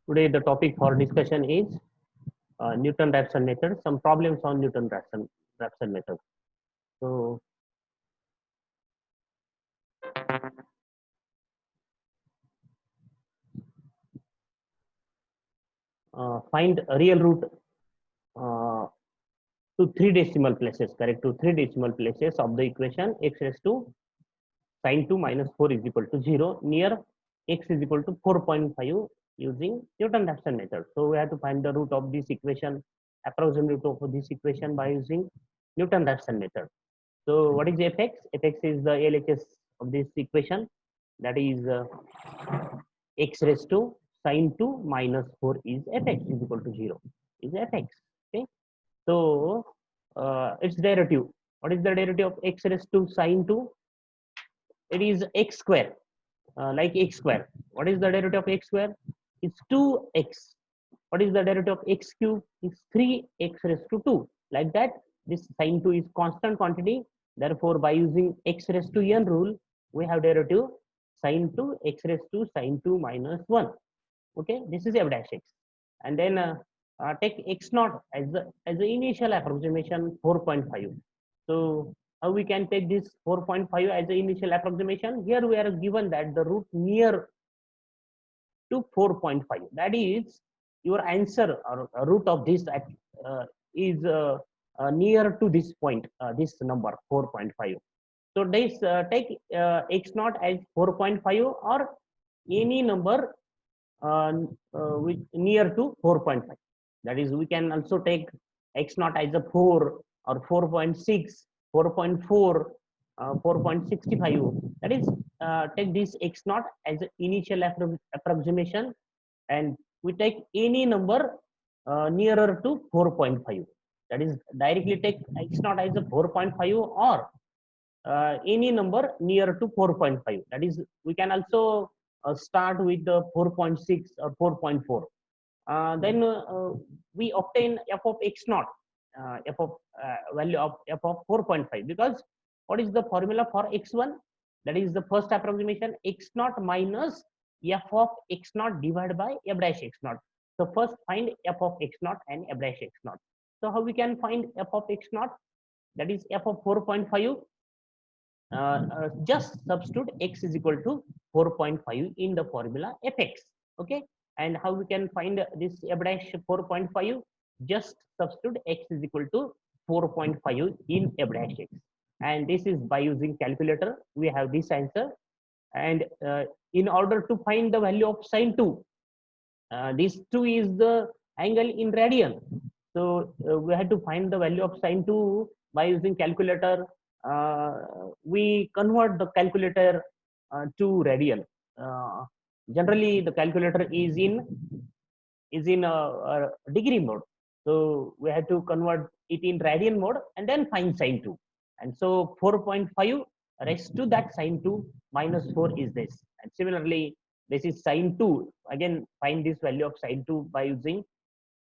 Today the topic for discussion is Newton-Raphson method, some problems on Newton-Raphson method. So find a real root uh, to three decimal places, correct, to three decimal places of the equation x raised to sine 2 minus 4 is equal to 0 near x is equal to 4.5 using Newton-Raphson method. So we have to find the root of this equation, approximate root of this equation by using Newton-Raphson method. So what is fx? Fx is the LHS of this equation, that is x raised to sine 2 minus 4 is fx is equal to 0 is fx. Okay, so its derivative, what is the derivative of x raised to sine 2? It is x square, like x square. What is the derivative of x square? It's 2x. What is the derivative of x cube? It's 3x raised to 2. Like that, this sine 2 is constant quantity. Therefore, by using x raised to n rule, we have derivative sine 2 x raised to sine 2 minus 1. Okay, this is f dash x. And then take x naught as the initial approximation 4.5. So how we can take this 4.5 as the initial approximation? Here we are given that the root near to 4.5, that is your answer or root of this is near to this point, this number 4.5. So this take x naught as 4.5 or any number which near to 4.5. That is, we can also take x naught as a 4 or 4.6, 4.4, 4.65. That is, take this x naught as an initial approximation, and we take any number nearer to 4.5. That is, directly take x naught as a 4.5 or any number near to 4.5. That is, we can also start with the 4.6 or 4.4. Then we obtain f of x naught, f of value of f of 4.5, because what is the formula for x1? That is the first approximation, x naught minus f of x naught divided by f dash x naught. So first find f of x naught and f dash x naught. So how we can find f of x naught? That is f of 4.5. Just substitute x is equal to 4.5 in the formula fx. Okay, and how we can find this f dash 4.5? Just substitute x is equal to 4.5 in f dash x, and this is by using calculator. We have this answer, and in order to find the value of sine 2, this 2 is the angle in radian. So we had to find the value of sine 2 by using calculator. We convert the calculator to radian. Generally, the calculator is in a degree mode. So we had to convert it in radian mode and then find sine 2. And so 4.5 raised to that sine 2 minus 4 is this. And similarly, this is sine 2. Again, find this value of sine 2 by using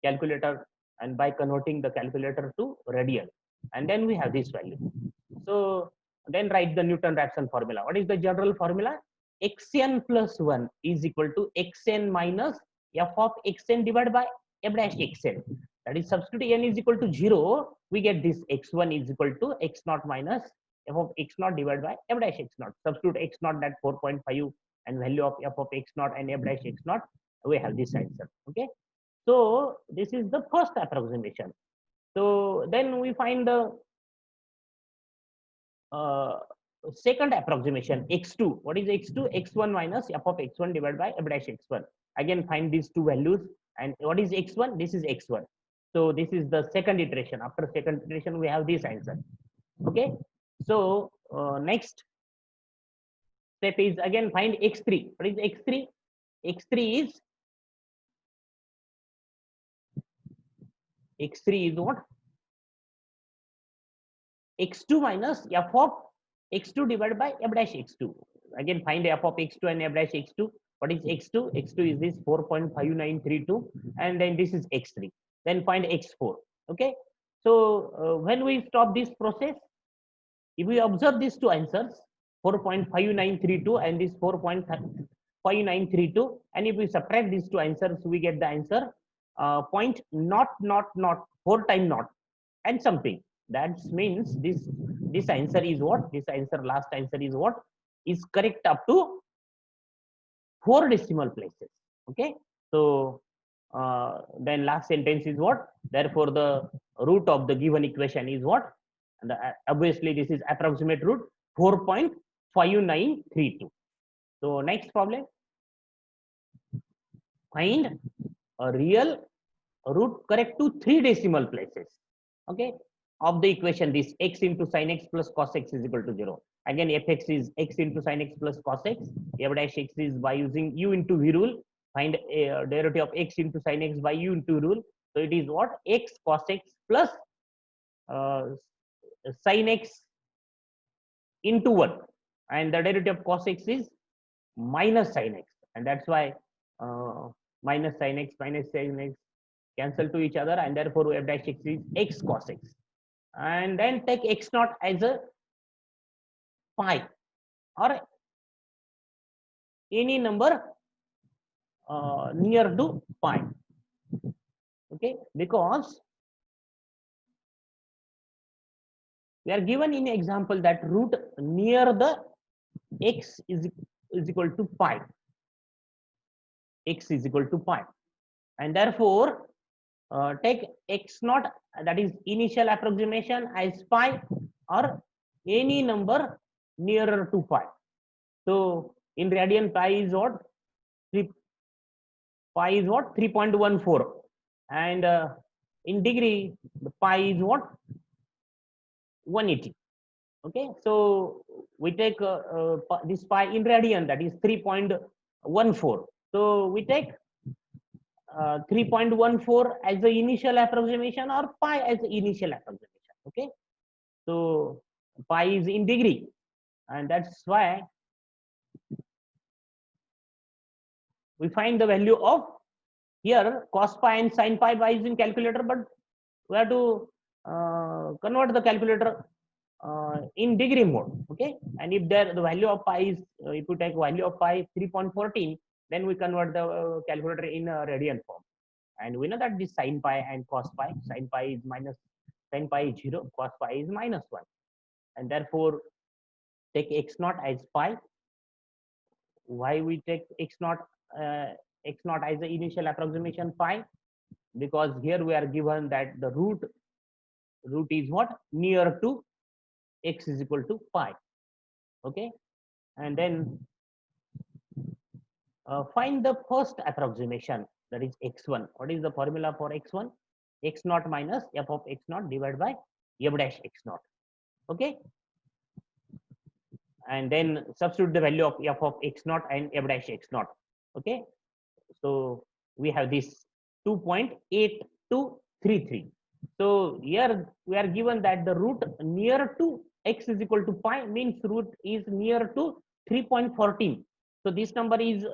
calculator and by converting the calculator to radian. And then we have this value. So then write the Newton-Raphson formula. What is the general formula? Xn plus 1 is equal to xn minus f of xn divided by f dash xn. That is, substitute n is equal to 0, we get this x1 is equal to x naught minus f of x naught divided by f dash x naught. Substitute x naught, that 4.5, and value of f of x naught and f dash x naught, we have this answer. Okay, so this is the first approximation. So then we find the second approximation, x2. What is x2? x1 minus f of x1 divided by f dash x1. Again, find these two values. And what is x1? This is x1. So this is the second iteration. After second iteration, we have this answer. Okay, so next step is again find x3. What is x3? x3 is what? x2 minus f of x2 divided by f dash x2. Again, find f of x2 and f dash x2. What is x2? x2 is this 4.5932, and then this is x3. Then find x4. Okay, so when we stop this process, if we observe these two answers, 4.5932 and this 0.5932, and if we subtract these two answers, we get the answer point not 4 times not and something. That means this answer is what? This answer, last answer is what? Is correct up to 4 decimal places. Okay. So then last sentence is what? Therefore, the root of the given equation is what? And obviously, this is approximate root 4.5932. So next problem, find a real root correct to 3 decimal places. Okay, of the equation, this x into sin x plus cos x is equal to 0. Again, fx is x into sin x plus cos x. F dash x is by using u into v rule. Find a derivative of x into sin x by u into rule. So it is what? X cos x plus sin x into 1. And the derivative of cos x is minus sin x. And that's why minus sin x cancel to each other, and therefore f dash x is x cos x. And then take x naught as a pi or any number near to pi. Okay, because we are given in example that root near the x is equal to pi. X is equal to pi, and therefore take x naught, that is initial approximation, as pi or any number nearer to pi. So in radian, pi is what? Pi is what? 3.14, and in degree, the pi is what? 180. Okay, so we take this pi in radian, that is 3.14. So we take 3.14 as the initial approximation or pi as the initial approximation. Okay, so pi is in degree, and that's why we find the value of here cos pi and sin pi by using calculator, but we have to convert the calculator in degree mode. Okay, and if there the value of pi is if you take value of pi 3.14, then we convert the calculator in radian form, and we know that this sin pi and cos pi, sin pi is minus, sin pi is 0, cos pi is minus 1, and therefore take x naught as pi. Why we take x naught as the initial approximation pi? Because here we are given that the root is what? Near to x is equal to pi. Okay, and then find the first approximation, that is x1. What is the formula for x1? X naught minus f of x naught divided by f dash x naught. Okay, and then substitute the value of f of x naught and f dash x naught. Okay, so we have this 2.8233. So here we are given that the root near to x is equal to pi, means root is near to 3.14. So this number is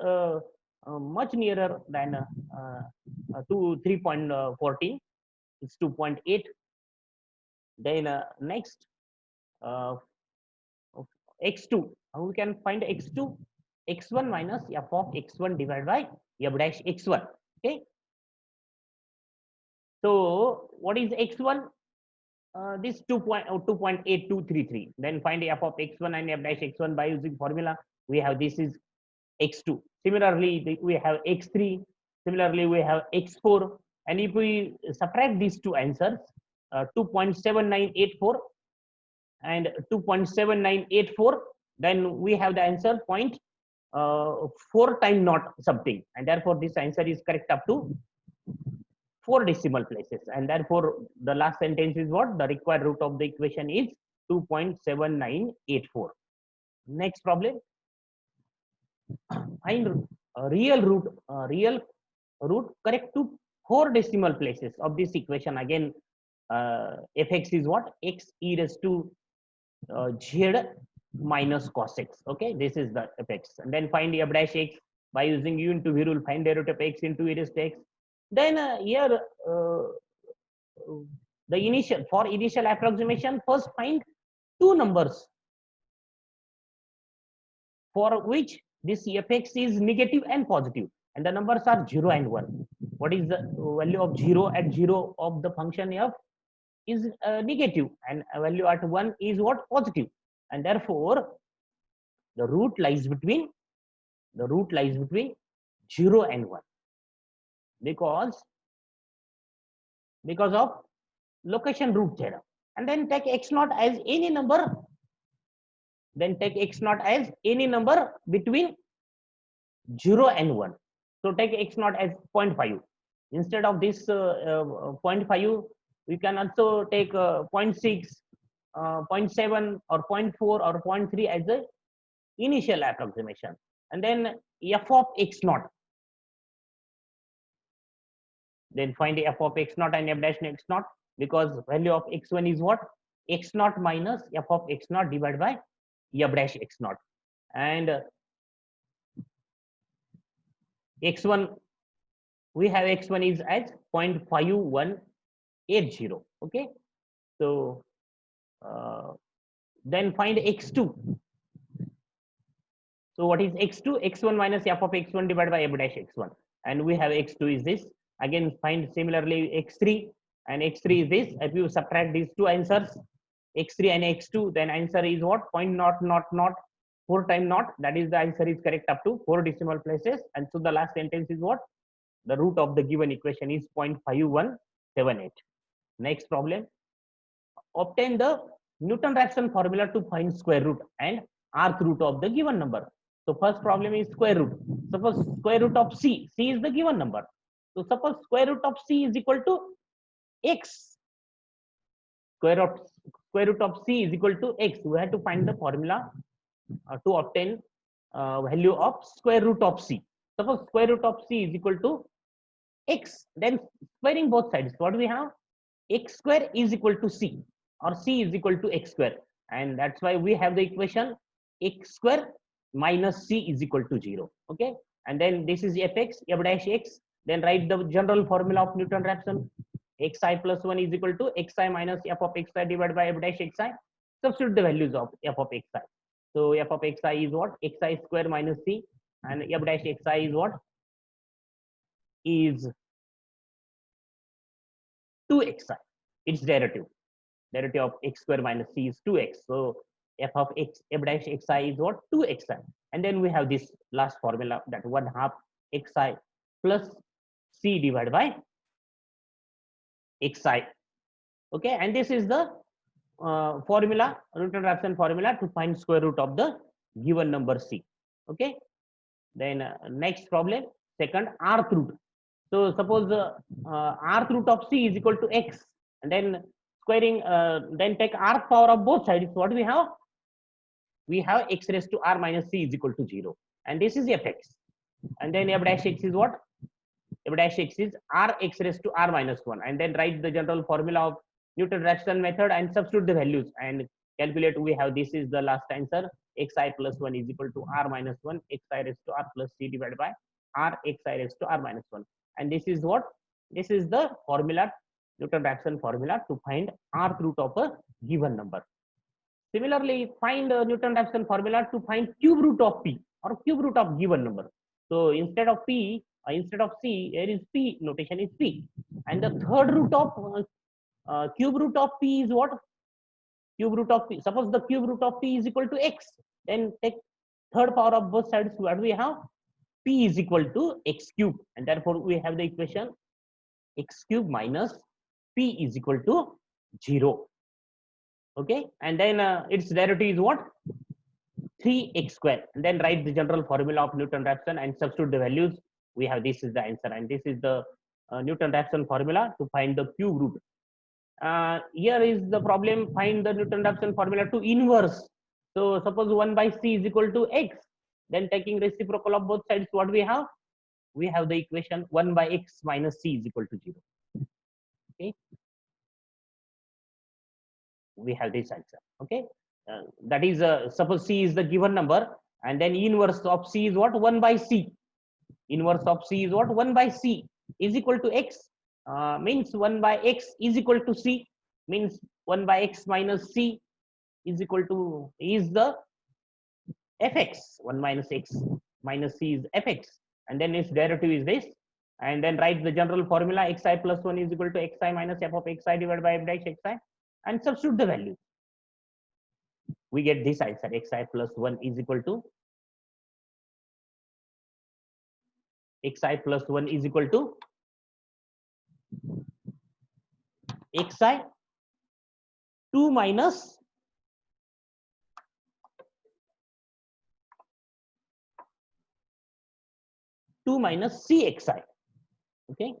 much nearer than to 3.14. It's 2.8. Then next x2. How we can find x2? X1 minus f of x1 divided by f dash x1. Okay. So what is x1? This 2.8233. Then find f of x1 and f dash x1 by using formula. We have this is x2. Similarly, we have x3. Similarly, we have x4. And if we subtract these two answers, 2.7984 and 2.7984, then we have the answer 4 times not something, and therefore this answer is correct up to 4 decimal places, and therefore the last sentence is what? The required root of the equation is 2.7984. Next problem, find a real root correct to 4 decimal places of this equation. Again, fx is what? X e raised to z minus cos x. Okay, this is the fx, and then find f dash x by using u into v rule. Find derivative of x into e raised to x. Then here the initial approximation, first find two numbers for which this fx is negative and positive, and the numbers are 0 and 1. What is the value of 0 at 0 of the function f is negative, and a value at 1 is what? Positive. And therefore the root lies between 0 and 1, because of location root theorem. And then take x naught as any number, between 0 and 1. So take x naught as 0.5. Instead of this 0.5, we can also take 0.6, 0.7 or 0.4 or 0.3 as the initial approximation. And then f of x naught, then find f of x naught and f dash x naught, because value of x1 is what? X naught minus f of x naught divided by f dash x naught. And x1, we have x1 is as 0.5180. Okay, so then find x2. So what is x2? X1 minus f of x1 divided by f dash x1, and we have x2 is this. Again find similarly x3, and x3 is this. If you subtract these two answers, x3 and x2, then answer is what? 0.000 4 times naught, that is the answer is correct up to 4 decimal places. And so the last sentence is what? The root of the given equation is 0.5178. Next problem, obtain the Newton-Raphson formula to find square root and rth root of the given number. So first problem is square root. Suppose square root of c is the given number. So suppose square root of c is equal to x. Square root of c is equal to x. We have to find the formula to obtain value of square root of c. Suppose square root of c is equal to x, then squaring both sides, what we have? X square is equal to c, or c is equal to x square, and that's why we have the equation x square minus c is equal to 0. Okay, and then this is fx, f dash x. Then write the general formula of Newton-Raphson. Xi plus 1 is equal to xi minus f of xi divided by f dash xi. Substitute the values of f of xi. So f of xi is what? Xi square minus c, and f dash xi is what? Is 2xi. Its derivative of x square minus c is 2x. So f of x, f dash xi is what? 2xi. And then we have this last formula, that 1/2 xi plus c divided by xi. Okay, and this is the formula, Newton-Raphson formula to find square root of the given number c. Okay, then next problem, second, rth root. So suppose rth root of c is equal to x, and then squaring, then take rth power of both sides. What we have? We have x raised to r minus c is equal to 0, and this is fx. And then f dash x is what? F dash x is r x raised to r minus 1, and then write the general formula of Newton-Raphson method and substitute the values and calculate. We have, this is the last answer, xi plus 1 is equal to r minus 1, xi raised to r plus c divided by r xi raised to r minus 1. And this is what? This is the formula, Newton-Raphson formula to find rth root of a given number. Similarly, find Newton-Raphson formula to find cube root of p, or cube root of given number. So instead of p, instead of c, here is p, notation is p. And the third root of cube root of p is what? Cube root of p. Suppose the cube root of p is equal to x, then take third power of both sides. What do we have? P is equal to x cube, and therefore we have the equation x cube minus p is equal to 0. Okay, and then its derivative is what? 3x square. And then write the general formula of Newton-Raphson and substitute the values. We have, this is the answer, and this is the Newton-Raphson formula to find the cube root. Here is the problem, find the Newton-Raphson formula to inverse. So suppose 1 by c is equal to x, then taking reciprocal of both sides, what we have? We have the equation 1 by x minus c is equal to 0. Okay, we have this answer. Okay, that is suppose c is the given number, and then inverse of c is what? 1 by c. Inverse of c is what? 1 by c is equal to x, means 1 by x is equal to c, means 1 by x minus c is equal to, is the fx, 1 minus x minus c is fx, and then its derivative is this, and then write the general formula xi plus 1 is equal to xi minus f of xi divided by f dash xi, and substitute the value. We get this answer, xi plus 1 is equal to xi plus 1 is equal to xi 2 minus 2 minus cxi. Okay.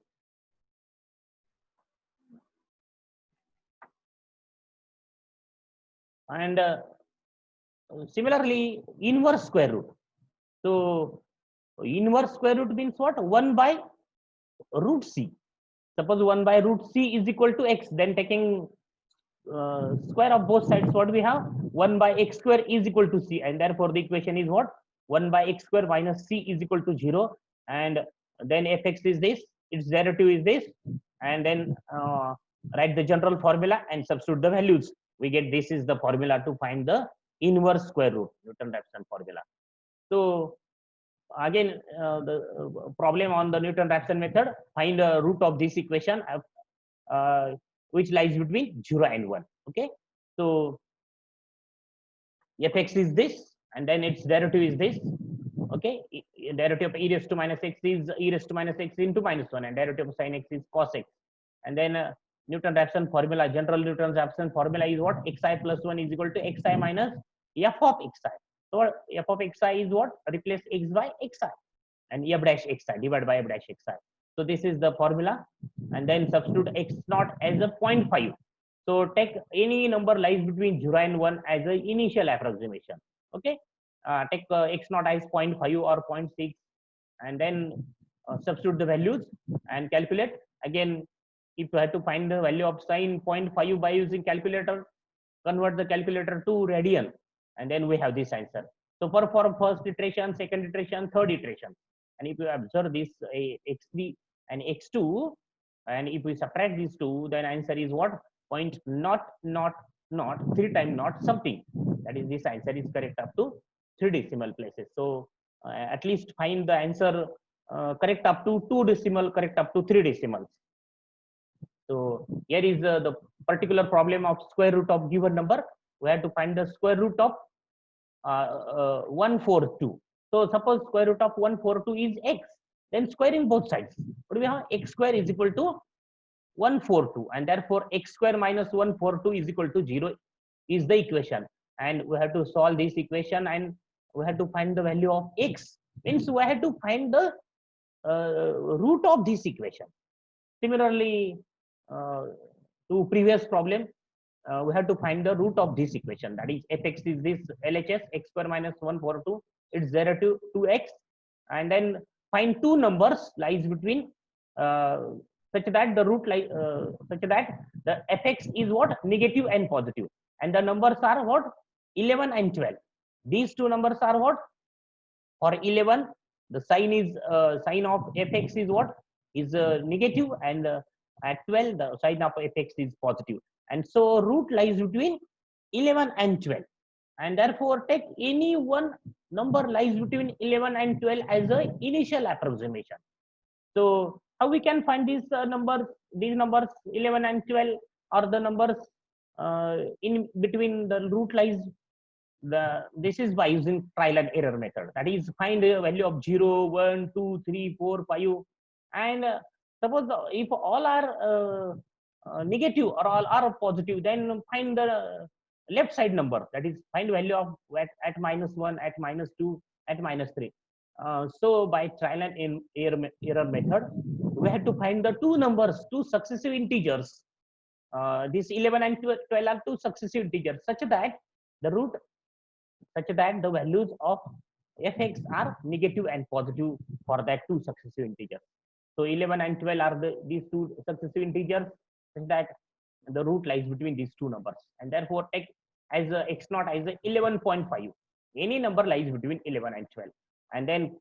And similarly, inverse square root. So inverse square root means what? 1 by root c. Suppose 1 by root c is equal to x, then taking square of both sides, what we have? 1 by x square is equal to c, and therefore the equation is what? 1 by x square minus c is equal to 0, and then fx is this, its derivative is this, and then write the general formula and substitute the values. We get this is the formula to find the inverse square root, Newton-Raphson formula. So again, the problem on the Newton-Raphson method, find a root of this equation which lies between 0 and 1. Okay, so fx is this, and then its derivative is this. Okay, derivative of e raised to minus x is e raised to minus x into minus 1, and derivative of sin x is cos x. And then Newton-Raphson formula, general Newton-Raphson formula is what? Xi plus 1 is equal to xi minus f of xi. So f of xi is what? Replace x by xi, and f dash xi divided by f dash xi. So this is the formula, and then substitute x naught as a 0.5. So take any number lies between 0 and 1 as an initial approximation. Okay, take x naught as 0.5 or 0.6, and then substitute the values and calculate. Again, if you have to find the value of sine 0.5 by using calculator, convert the calculator to radian, and then we have this answer. So for first iteration, second iteration, third iteration, and if you observe this x3 and x2, and if we subtract these two, then answer is what? Point not 3 times not something. That is, this answer is correct up to 3 decimal places. So at least find the answer correct up to 2 decimal, correct up to 3 decimals. So here is the particular problem of square root of given number. We have to find the square root of 142. So suppose square root of 142 is x, then squaring both sides. What do we have? X square is equal to 142, and therefore x square minus 142 is equal to 0 is the equation. And we have to solve this equation, and we have to find the value of x. Means we have to find the root of this equation. Similarly, to previous problem, we have to find the root of this equation. That is, fx is this LHS, x square minus 142, its derivative 2x, and then find two numbers lies between such that the root such that the fx is what? Negative and positive, and the numbers are what? 11 and 12. These two numbers are what? For 11, the sign is sign of fx is what? Is negative, and at 12 the sign of fx is positive, and so root lies between 11 and 12, and therefore take any one number lies between 11 and 12 as a initial approximation. So how we can find these numbers? These numbers 11 and 12 are the numbers in between the root lies. This is by using trial and error method. That is, find a value of 0, 1, 2, 3, 4, 5, and suppose if all are negative or all are positive, then find the left side number. That is, find value of at -1, at -2, at -3. So by trial and error method, we have to find the two numbers, two successive integers. This 11 and 12 are two successive integers, such that the values of fx are negative and positive for that two successive integers. So 11 and 12 are these two successive integers, such that the root lies between these two numbers, and therefore take as x naught as 11.5. Any number lies between 11 and 12, and then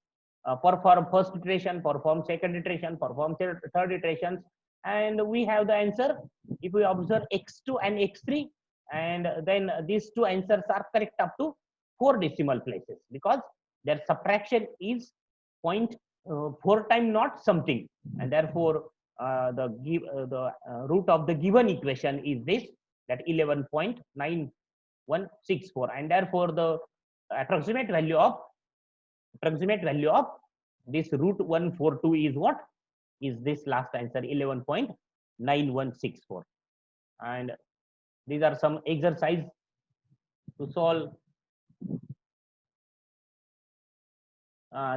perform first iteration, perform second iteration, perform third iterations, and we have the answer. If we observe x2 and x3, and then these two answers are correct up to 4 decimal places, because their subtraction is 0.4 time not something, and therefore the root of the given equation is this, that 11.9164, and therefore the approximate value of this root 142 is what? Is this last answer, 11.9164. And these are some exercise to solve.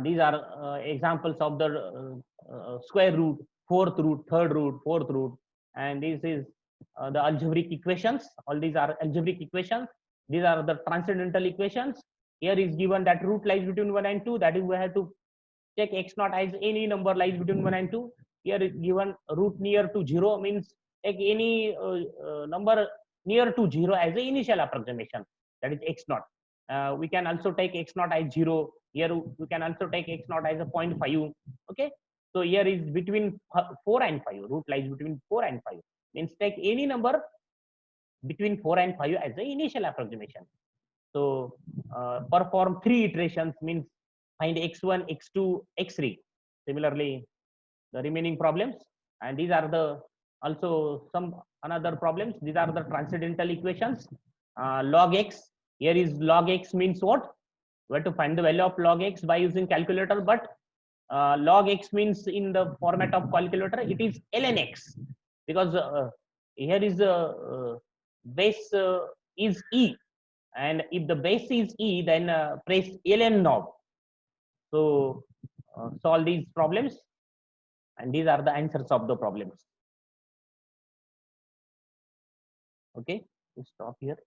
These are examples of the square root, fourth root, third root, fourth root, and this is the algebraic equations. All these are algebraic equations. These are the transcendental equations. Here is given that root lies between 1 and 2. That is, we have to take x naught as any number lies between 1 and 2. Here is given root near to 0, means take any number near to 0 as the initial approximation, that is x naught. We can also take x naught as 0. Here we can also take x naught as a 0.5. Okay, so here is between 4 and 5. Root lies between 4 and 5, means take any number between 4 and 5 as the initial approximation. So perform 3 iterations, means find x1, x2, x3. Similarly, the remaining problems, and these are the also some another problems. These are the transcendental equations. Log x, here is log x means what? We have to find the value of log x by using calculator, but log x means in the format of calculator it is ln x, because here is base is e, and if the base is e, then press ln knob. So solve these problems, and these are the answers of the problems. Okay, we'll stop here.